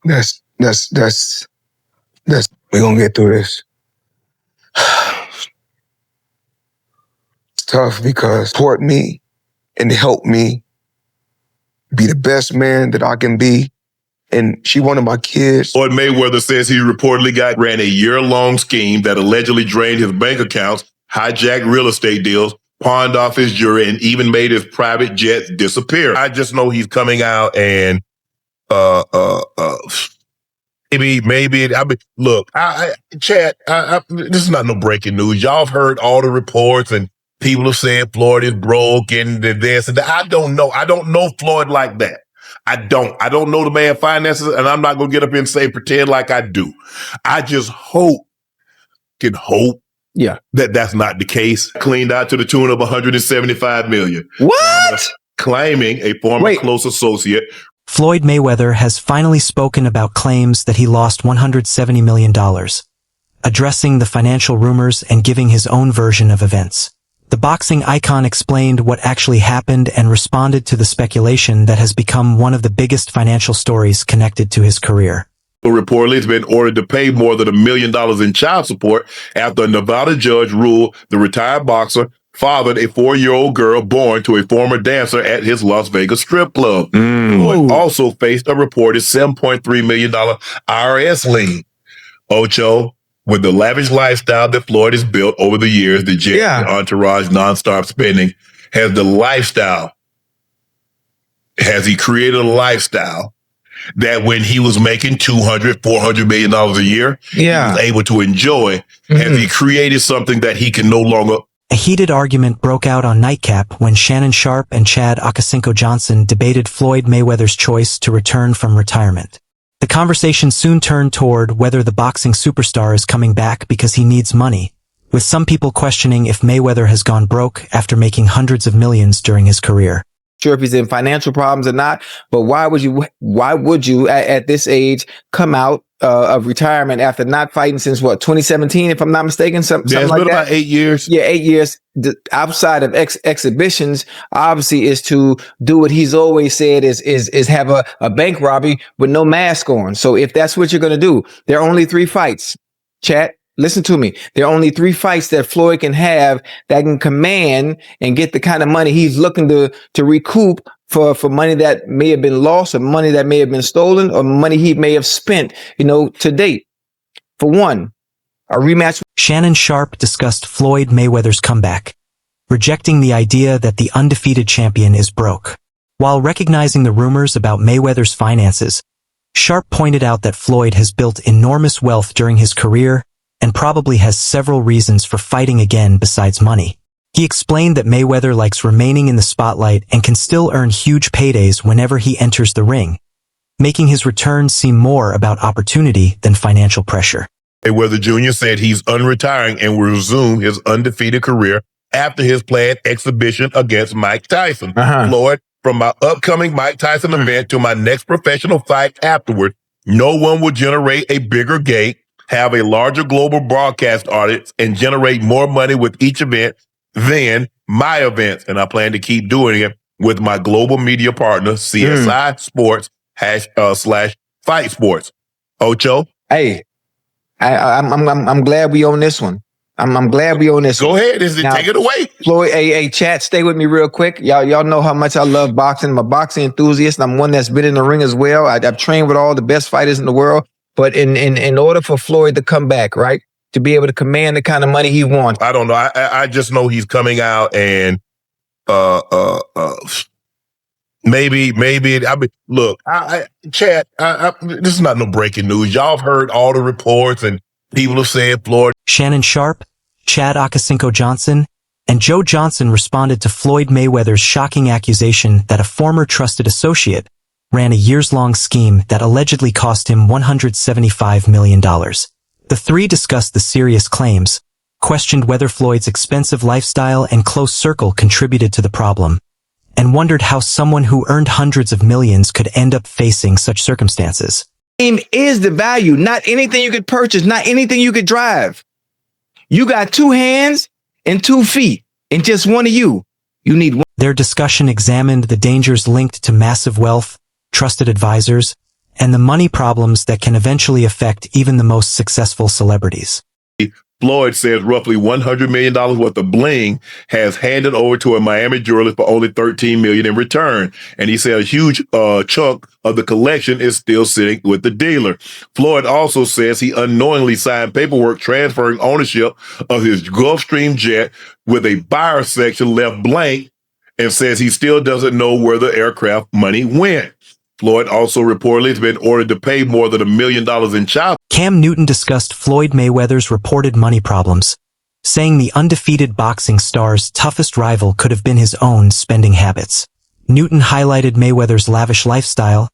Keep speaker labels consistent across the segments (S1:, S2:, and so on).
S1: That's we're gonna get through this. It's tough because support me and help me be the best man that I can be. And she one of my kids.
S2: Floyd Mayweather says he reportedly ran a year-long scheme that allegedly drained his bank accounts, hijacked real estate deals, pawned off his jewelry, and even made his private jets disappear. I just know he's coming out and maybe. Look, Chad, this is not no breaking news. Y'all have heard all the reports and people have said Floyd is broke and this and that. I don't know. I don't know Floyd like that. I don't know the man finances, and I'm not going to get up here and say pretend like I do. I just can hope that that's not the case. Cleaned out to the tune of $175 million.
S3: What?
S2: Claiming a former close associate.
S4: Floyd Mayweather has finally spoken about claims that he lost $170 million, addressing the financial rumors and giving his own version of events. The boxing icon explained what actually happened and responded to the speculation that has become one of the biggest financial stories connected to his career.
S2: Reportedly, has been ordered to pay more than $1 million in child support after a Nevada judge ruled the retired boxer fathered a 4-year-old girl born to a former dancer at his Las Vegas strip club. Floyd also faced a reported $7.3 million IRS lien. Ocho, with the lavish lifestyle that Floyd has built over the years, the jet and entourage nonstop spending, has he created a lifestyle that when he was making $200-400 million a year, he was able to enjoy? Has he created something that he can no longer?
S4: A heated argument broke out on Nightcap when Shannon Sharpe and Chad Okocinco Johnson debated Floyd Mayweather's choice to return from retirement. The conversation soon turned toward whether the boxing superstar is coming back because he needs money, with some people questioning if Mayweather has gone broke after making hundreds of millions during his career.
S3: Sure if he's in financial problems or not, but why would you at this age come out of retirement after not fighting since 2017, if I'm not mistaken, something like that?
S2: About 8 years.
S3: Yeah, 8 years. Outside of exhibitions, obviously, is to do what he's always said is have a bank robbery with no mask on. So if that's what you're going to do, there are only 3 fights. Chat. Listen to me. There are only 3 fights that Floyd can have that can command and get the kind of money he's looking to recoup for money that may have been lost, or money that may have been stolen, or money he may have spent, to date. For one, a rematch.
S4: Shannon Sharpe discussed Floyd Mayweather's comeback, rejecting the idea that the undefeated champion is broke. While recognizing the rumors about Mayweather's finances, Sharpe pointed out that Floyd has built enormous wealth during his career and probably has several reasons for fighting again besides money. He explained that Mayweather likes remaining in the spotlight and can still earn huge paydays whenever he enters the ring, making his return seem more about opportunity than financial pressure.
S2: Mayweather Jr. said he's unretiring and will resume his undefeated career after his planned exhibition against Mike Tyson. Floyd, from my upcoming Mike Tyson event to my next professional fight afterward, no one will generate a bigger gate, have a larger global broadcast audience, and generate more money with each event than my events. And I plan to keep doing it with my global media partner, CSI Sports / Fight Sports. Ocho?
S3: Hey, I'm glad we own this one. I'm glad we own this.
S2: Go ahead. Take it away.
S3: Floyd, hey, chat, stay with me real quick. Y'all know how much I love boxing. I'm a boxing enthusiast. I'm one that's been in the ring as well. I've trained with all the best fighters in the world. But in order for Floyd to come back, right, to be able to command the kind of money he wants.
S2: I don't know. I just know he's coming out and maybe. Look, Chad, this is not no breaking news. Y'all have heard all the reports and people have said Floyd.
S4: Shannon Sharpe, Chad Okocinco Johnson, and Joe Johnson responded to Floyd Mayweather's shocking accusation that a former trusted associate ran a years-long scheme that allegedly cost him $175 million. The 3 discussed the serious claims, questioned whether Floyd's expensive lifestyle and close circle contributed to the problem, and wondered how someone who earned hundreds of millions could end up facing such circumstances.
S3: Fame is the value, not anything you could purchase, not anything you could drive. You got 2 hands and 2 feet, and just one of you. You need one.
S4: Their discussion examined the dangers linked to massive wealth, trusted advisors, and the money problems that can eventually affect even the most successful celebrities.
S2: Floyd says roughly $100 million worth of bling has handed over to a Miami jeweler for only $13 million in return. And he said a huge chunk of the collection is still sitting with the dealer. Floyd also says he unknowingly signed paperwork transferring ownership of his Gulfstream jet with a buyer section left blank, and says he still doesn't know where the aircraft money went. Floyd also reportedly has been ordered to pay more than $1 million in child.
S4: Cam Newton discussed Floyd Mayweather's reported money problems, saying the undefeated boxing star's toughest rival could have been his own spending habits. Newton highlighted Mayweather's lavish lifestyle,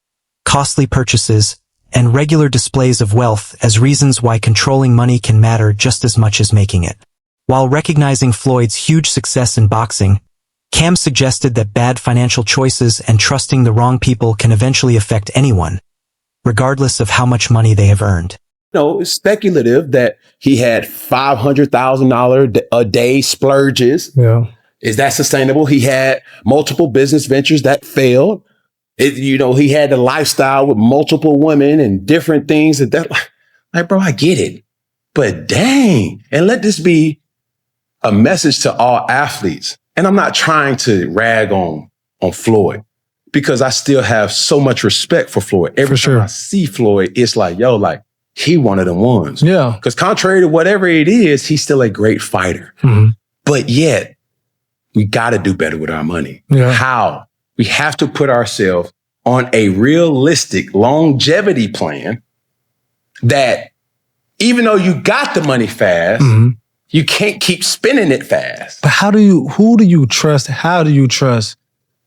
S4: costly purchases, and regular displays of wealth as reasons why controlling money can matter just as much as making it. While recognizing Floyd's huge success in boxing, Cam suggested that bad financial choices and trusting the wrong people can eventually affect anyone, regardless of how much money they have earned.
S5: It's speculative that he had $500,000 a day splurges.
S6: Yeah.
S5: Is that sustainable? He had multiple business ventures that failed. He had a lifestyle with multiple women and different things like, bro, I get it, but dang. And let this be a message to all athletes. And I'm not trying to rag on Floyd, because I still have so much respect for Floyd. Every time I see Floyd, it's like, he one of them ones.
S6: Yeah.
S5: Because contrary to whatever it is, he's still a great fighter.
S6: Mm-hmm.
S5: But yet, we got to do better with our money.
S6: Yeah.
S5: How? We have to put ourselves on a realistic longevity plan that even though you got the money fast, you can't keep spending it fast.
S6: But who do you trust? How do you trust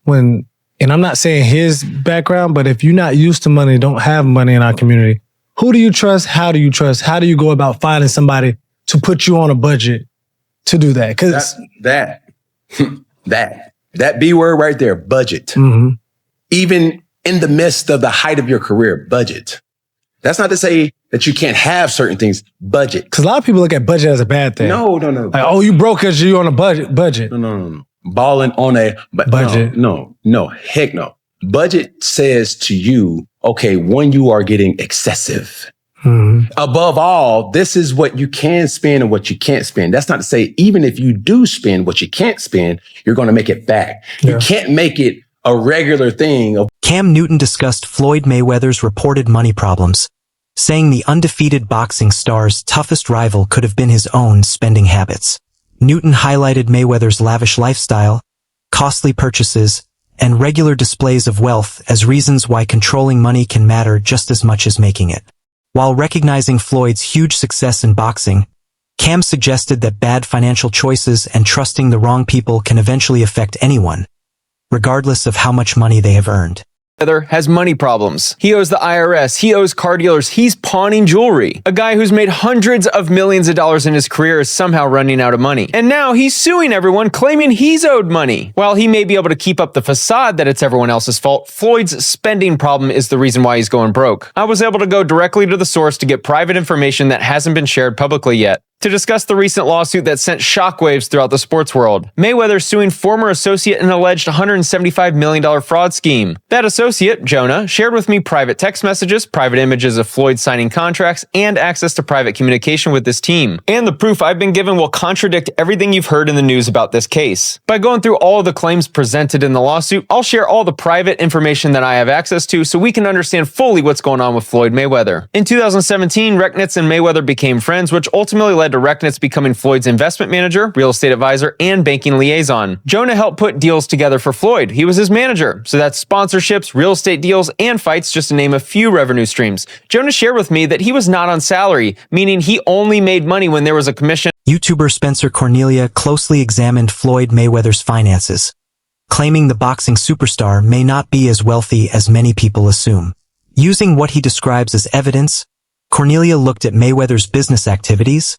S6: when, and I'm not saying his background, but if you're not used to money, don't have money in our community, who do you trust? How do you trust? How do you go about finding somebody to put you on a budget to do that? Because
S5: that B word right there, budget. Even in the midst of the height of your career, budget. That's not to say that you can't have certain things, budget.
S6: Because a lot of people look at budget as a bad thing.
S5: No.
S6: Like, oh, you broke because you're on a budget.
S5: No. Balling on a budget. No, heck no. Budget says to you, okay, when you are getting excessive. Above all, this is what you can spend and what you can't spend. That's not to say even if you do spend what you can't spend, you're going to make it back. You can't make it a regular thing.
S4: Cam Newton discussed Floyd Mayweather's reported money problems, saying the undefeated boxing star's toughest rival could have been his own spending habits. Newton highlighted Mayweather's lavish lifestyle, costly purchases, and regular displays of wealth as reasons why controlling money can matter just as much as making it. While recognizing Floyd's huge success in boxing, Cam suggested that bad financial choices and trusting the wrong people can eventually affect anyone, regardless of how much money they have earned.
S3: Has money problems. He owes the IRS. He owes car dealers. He's pawning jewelry. A guy who's made hundreds of millions of dollars in his career is somehow running out of money. And now he's suing everyone, claiming he's owed money. While he may be able to keep up the facade that it's everyone else's fault, Floyd's spending problem is the reason why he's going broke. I was able to go directly to the source to get private information that hasn't been shared publicly yet, to discuss the recent lawsuit that sent shockwaves throughout the sports world. Mayweather suing former associate in an alleged $175 million fraud scheme. That associate, Jonah, shared with me private text messages, private images of Floyd signing contracts, and access to private communication with this team. And the proof I've been given will contradict everything you've heard in the news about this case. By going through all of the claims presented in the lawsuit, I'll share all the private information that I have access to so we can understand fully what's going on with Floyd Mayweather. In 2017, Recknitz and Mayweather became friends, which ultimately led to Recknitz becoming Floyd's investment manager, real estate advisor, and banking liaison. Jonah helped put deals together for Floyd. He was his manager. So that's sponsorships, real estate deals, and fights, just to name a few revenue streams. Jonah shared with me that he was not on salary, meaning he only made money when there was a commission.
S4: YouTuber Spencer Cornelia closely examined Floyd Mayweather's finances, claiming the boxing superstar may not be as wealthy as many people assume. Using what he describes as evidence, Cornelia looked at Mayweather's business activities,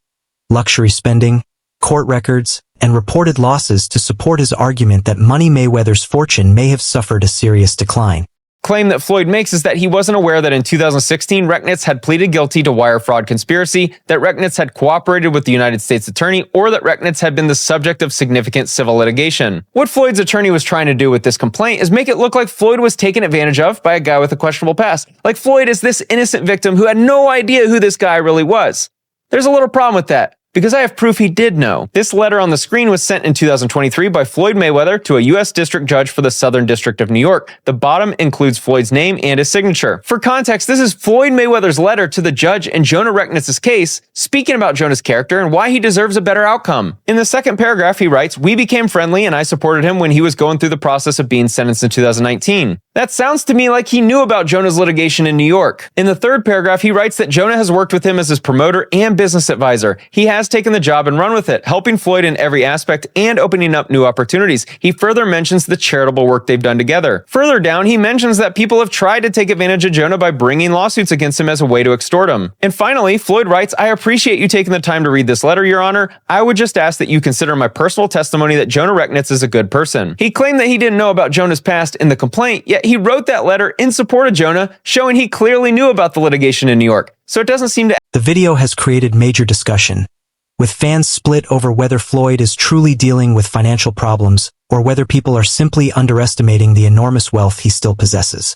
S4: luxury spending, court records, and reported losses to support his argument that Money Mayweather's fortune may have suffered a serious decline.
S3: claim that Floyd makes is that he wasn't aware that in 2016, Rechnitz had pleaded guilty to wire fraud conspiracy, that Rechnitz had cooperated with the United States attorney, or that Rechnitz had been the subject of significant civil litigation. What Floyd's attorney was trying to do with this complaint is make it look like Floyd was taken advantage of by a guy with a questionable past. Like Floyd is this innocent victim who had no idea who this guy really was. There's a little problem with that, because I have proof he did know. This letter on the screen was sent in 2023 by Floyd Mayweather to a U.S. District Judge for the Southern District of New York. The bottom includes Floyd's name and his signature. For context, this is Floyd Mayweather's letter to the judge in Jonah Rechnitz's case, speaking about Jonah's character and why he deserves a better outcome. In the second paragraph, he writes, "We became friendly and I supported him when he was going through the process of being sentenced in 2019. That sounds to me like he knew about Jonah's litigation in New York." In the third paragraph, he writes that Jonah has worked with him as his promoter and business advisor. He has taken the job and run with it, helping Floyd in every aspect and opening up new opportunities. He further mentions the charitable work they've done together. Further down, he mentions that people have tried to take advantage of Jonah by bringing lawsuits against him as a way to extort him. And finally, Floyd writes, "I appreciate you taking the time to read this letter, Your Honor. I would just ask that you consider my personal testimony that Jonah Rechnitz is a good person." He claimed that he didn't know about Jonah's past in the complaint, yet he wrote that letter in support of Jonah, showing he clearly knew about the litigation in New York. So it doesn't seem to...
S4: The video has created major discussion, with fans split over whether Floyd is truly dealing with financial problems or whether people are simply underestimating the enormous wealth he still possesses.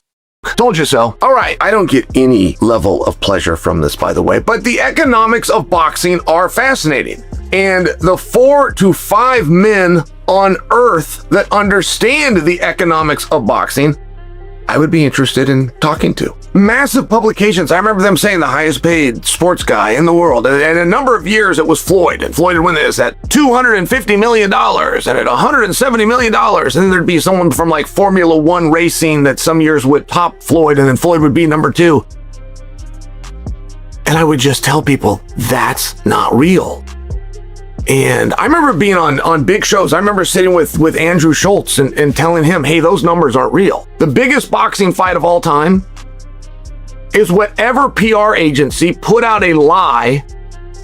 S7: Told you so. All right, I don't get any level of pleasure from this, by the way, but the economics of boxing are fascinating. And the 4 to 5 men on earth that understand the economics of boxing, I would be interested in talking to. Massive publications. I remember them saying the highest paid sports guy in the world. And a number of years it was Floyd. And Floyd would win this at $250 million and at $170 million. And then there'd be someone from like Formula One racing that some years would top Floyd, and then Floyd would be number 2. And I would just tell people, that's not real. And I remember being on big shows. I remember sitting with Andrew Schultz and telling him, hey, those numbers aren't real. The biggest boxing fight of all time is whatever PR agency put out a lie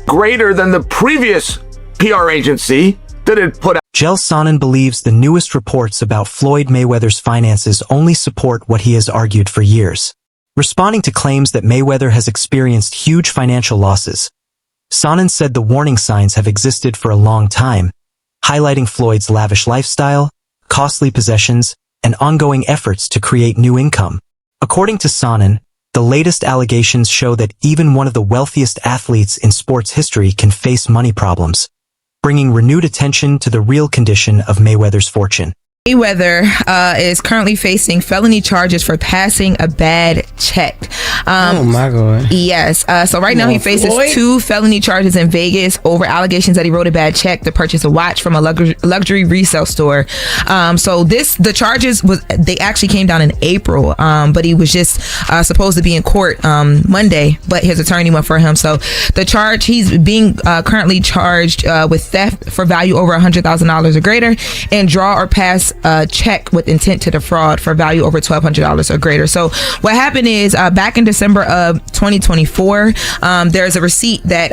S7: greater than the previous PR agency that had put out.
S4: Jel Sonnen believes the newest reports about Floyd Mayweather's finances only support what he has argued for years. Responding to claims that Mayweather has experienced huge financial losses, Sonnen said the warning signs have existed for a long time, highlighting Floyd's lavish lifestyle, costly possessions, and ongoing efforts to create new income. According to Sonnen, the latest allegations show that even one of the wealthiest athletes in sports history can face money problems, bringing renewed attention to the real condition of Mayweather's fortune.
S8: Mayweather is currently facing felony charges for passing a bad check.
S9: Oh my God.
S8: Yes. So right now he faces
S9: Floyd?
S8: 2 felony charges in Vegas over allegations that he wrote a bad check to purchase a watch from a luxury resale store. So the charges they actually came down in April, but he was just supposed to be in court Monday, but his attorney went for him. So the charge, he's being currently charged with theft for value over $100,000 or greater, and draw or pass a check with intent to defraud for value over $1,200 or greater. So what happened is back in December of 2024, there's a receipt that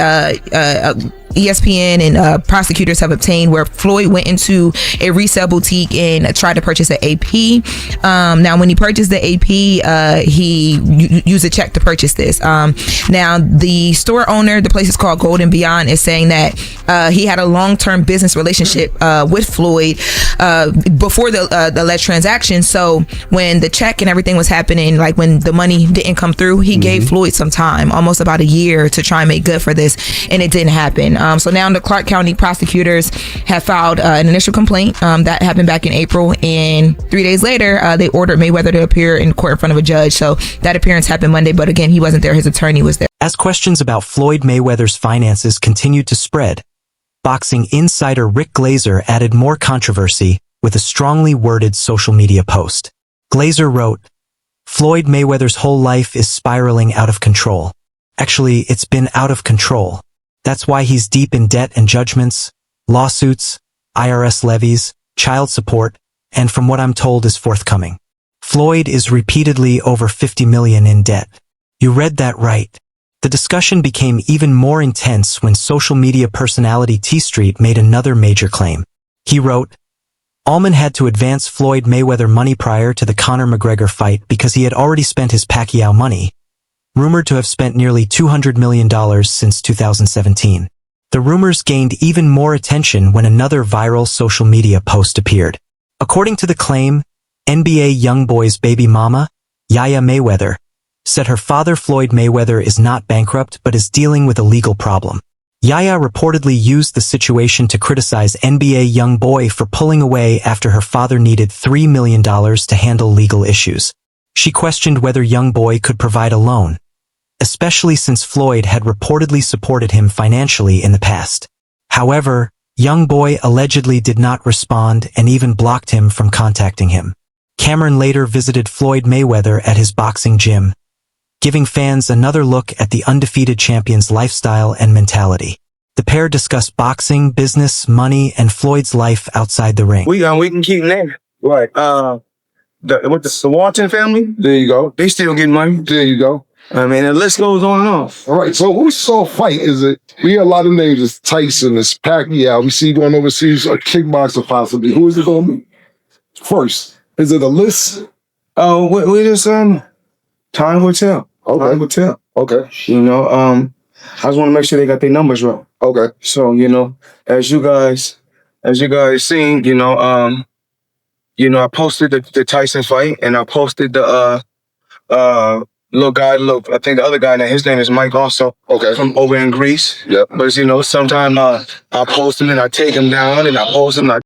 S8: ESPN and prosecutors have obtained where Floyd went into a resale boutique and tried to purchase an AP. Now, when he purchased the AP, he used a check to purchase this. Now, the store owner, the place is called Golden Beyond, is saying that he had a long-term business relationship with Floyd before the alleged transaction. So when the check and everything was happening, like when the money didn't come through, he gave Floyd some time, almost about a year, to try and make good for this, and it didn't happen. So now the Clark County prosecutors have filed an initial complaint that happened back in April, and 3 days later they ordered Mayweather to appear in court in front of a judge. So that appearance happened Monday, but again, he wasn't there. His attorney was there.
S4: As questions about Floyd Mayweather's finances continued to spread, boxing insider Rick Glazer added more controversy with a strongly worded social media post. Glazer wrote, "Floyd Mayweather's whole life is spiraling out of control. Actually, it's been out of control. That's why he's deep in debt and judgments, lawsuits, IRS levies, child support, and from what I'm told is forthcoming. Floyd is repeatedly over $50 million in debt." You read that right. The discussion became even more intense when social media personality T Street made another major claim. He wrote, Allman had to advance Floyd Mayweather money prior to the Conor McGregor fight because he had already spent his Pacquiao money, rumored to have spent nearly $200 million since 2017. The rumors gained even more attention when another viral social media post appeared. According to the claim, NBA YoungBoy's baby mama, Yaya Mayweather, said her father Floyd Mayweather is not bankrupt but is dealing with a legal problem. Yaya reportedly used the situation to criticize NBA YoungBoy for pulling away after her father needed $3 million to handle legal issues. She questioned whether YoungBoy could provide a loan, especially since Floyd had reportedly supported him financially in the past. However, YoungBoy allegedly did not respond and even blocked him from contacting him. Cameron later visited Floyd Mayweather at his boxing gym, giving fans another look at the undefeated champion's lifestyle and mentality. The pair discussed boxing, business, money, and Floyd's life outside the ring.
S10: We can keep naming. Right. With the Walton family.
S1: There you go.
S10: They still getting money.
S1: There you go.
S10: I mean, the list goes on and on.
S1: All right, so who saw fight? Is it, we hear a lot of names, it's Tyson, it's Pacquiao, we see going overseas, a kickboxer possibly. Who is it going to be first? Is it a list?
S10: Oh, we just, time will tell.
S1: Okay.
S10: Time will tell.
S1: Okay.
S10: You know, I just want to make sure they got their numbers right.
S1: Okay.
S10: So, you know, as you guys seen, I posted the Tyson fight and I posted the, little guy, I think the other guy, his name is Mike also.
S1: Okay.
S10: From over in Greece.
S1: Yep.
S10: But, sometimes I post him and I take him down and I post him and I